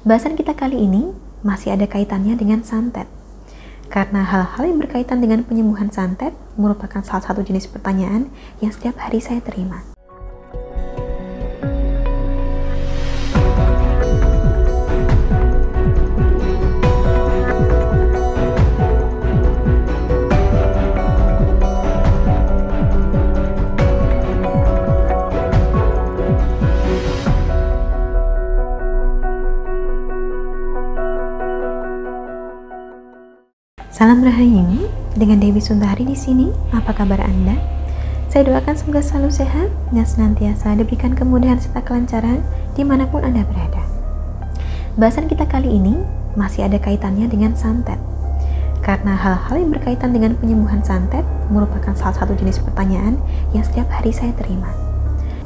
Bahasan kita kali ini masih ada kaitannya dengan santet. Karena hal-hal yang berkaitan dengan penyembuhan santet merupakan salah satu jenis pertanyaan yang setiap hari saya terima. Salam Rahayu, dengan Dewi Sundari di sini. Apa kabar Anda? Saya doakan semoga selalu sehat dan senantiasa diberikan kemudahan serta kelancaran dimanapun Anda berada. Bahasan kita kali ini masih ada kaitannya dengan santet. Karena hal-hal yang berkaitan dengan penyembuhan santet merupakan salah satu jenis pertanyaan yang setiap hari saya terima.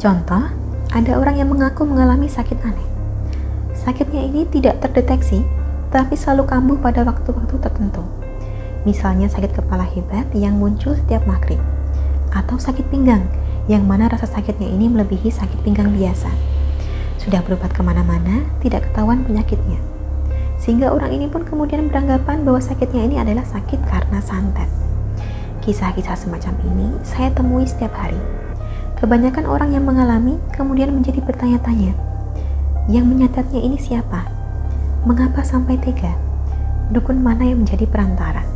Contoh, ada orang yang mengaku mengalami sakit aneh. Sakitnya ini tidak terdeteksi, tapi selalu kambuh pada waktu-waktu tertentu. Misalnya sakit kepala hebat yang muncul setiap maghrib, atau sakit pinggang yang mana rasa sakitnya ini melebihi sakit pinggang biasa. Sudah berobat kemana-mana, tidak ketahuan penyakitnya. Sehingga orang ini pun kemudian beranggapan bahwa sakitnya ini adalah sakit karena santet. Kisah-kisah semacam ini saya temui setiap hari. Kebanyakan orang yang mengalami kemudian menjadi bertanya-tanya, yang menyatetnya ini siapa? Mengapa sampai tega? Dukun mana yang menjadi perantara?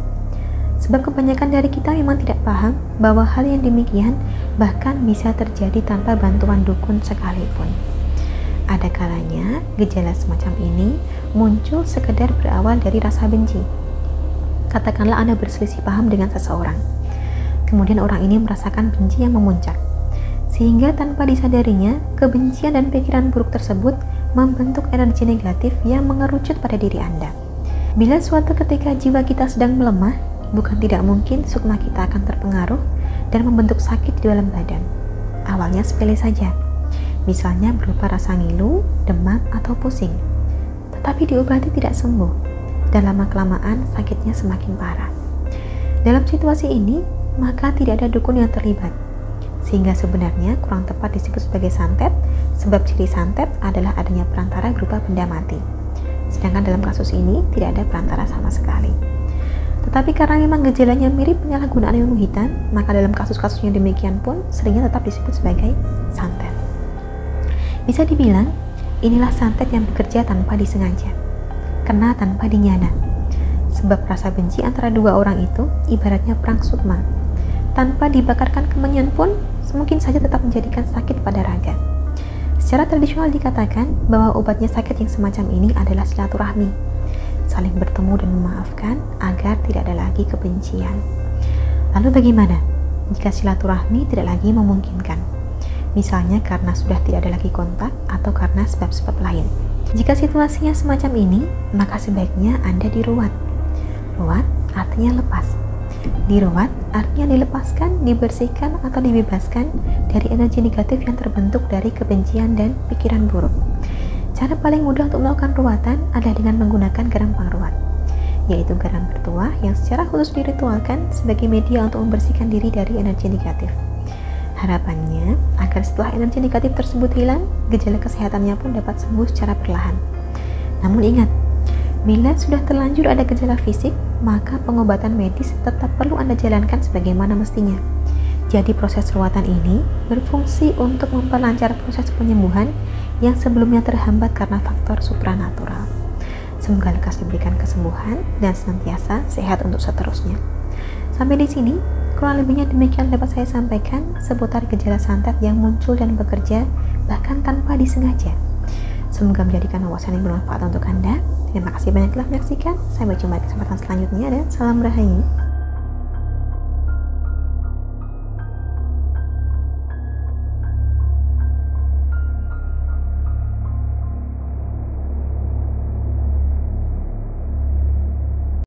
Sebab kebanyakan dari kita memang tidak paham bahwa hal yang demikian bahkan bisa terjadi tanpa bantuan dukun sekalipun. Ada kalanya gejala semacam ini muncul sekedar berawal dari rasa benci. Katakanlah Anda berselisih paham dengan seseorang. Kemudian orang ini merasakan benci yang memuncak. Sehingga tanpa disadarinya, kebencian dan pikiran buruk tersebut membentuk energi negatif yang mengerucut pada diri Anda. Bila suatu ketika jiwa kita sedang melemah, bukan tidak mungkin sukma kita akan terpengaruh dan membentuk sakit di dalam badan. Awalnya sepele saja, misalnya berupa rasa ngilu, demam, atau pusing. Tetapi diobati tidak sembuh, dan lama-kelamaan sakitnya semakin parah. Dalam situasi ini, maka tidak ada dukun yang terlibat, sehingga sebenarnya kurang tepat disebut sebagai santet, sebab ciri santet adalah adanya perantara berupa benda mati. Sedangkan dalam kasus ini tidak ada perantara sama sekali. Tetapi karena memang gejalanya mirip penyalahgunaan ilmu hitam, maka dalam kasus-kasus yang demikian pun seringnya tetap disebut sebagai santet. Bisa dibilang, inilah santet yang bekerja tanpa disengaja, kena tanpa dinyana. Sebab rasa benci antara dua orang itu ibaratnya perang sukma. Tanpa dibakarkan kemenyan pun, mungkin saja tetap menjadikan sakit pada raga. Secara tradisional dikatakan bahwa obatnya sakit yang semacam ini adalah silaturahmi. Saling bertemu dan memaafkan agar tidak ada lagi kebencian. Lalu bagaimana jika silaturahmi tidak lagi memungkinkan? Misalnya karena sudah tidak ada lagi kontak atau karena sebab-sebab lain. Jika situasinya semacam ini, maka sebaiknya Anda diruat. Ruat artinya lepas. Diruat artinya dilepaskan, dibersihkan atau dibebaskan dari energi negatif yang terbentuk dari kebencian dan pikiran buruk. Cara paling mudah untuk melakukan ruatan adalah dengan menggunakan garam pengruat, yaitu garam bertuah yang secara khusus diritualkan sebagai media untuk membersihkan diri dari energi negatif. Harapannya, agar setelah energi negatif tersebut hilang, gejala kesehatannya pun dapat sembuh secara perlahan. Namun ingat, bila sudah terlanjur ada gejala fisik, maka pengobatan medis tetap perlu Anda jalankan sebagaimana mestinya. Jadi proses ruatan ini berfungsi untuk memperlancar proses penyembuhan yang sebelumnya terhambat karena faktor supranatural. Semoga lekas diberikan kesembuhan dan senantiasa sehat untuk seterusnya. Sampai di sini, kurang lebihnya demikian dapat saya sampaikan seputar gejala santet yang muncul dan bekerja bahkan tanpa disengaja. Semoga menjadikan wawasan yang bermanfaat untuk Anda. Terima kasih banyak telah menyaksikan. Sampai jumpa di kesempatan selanjutnya dan salam Rahayu.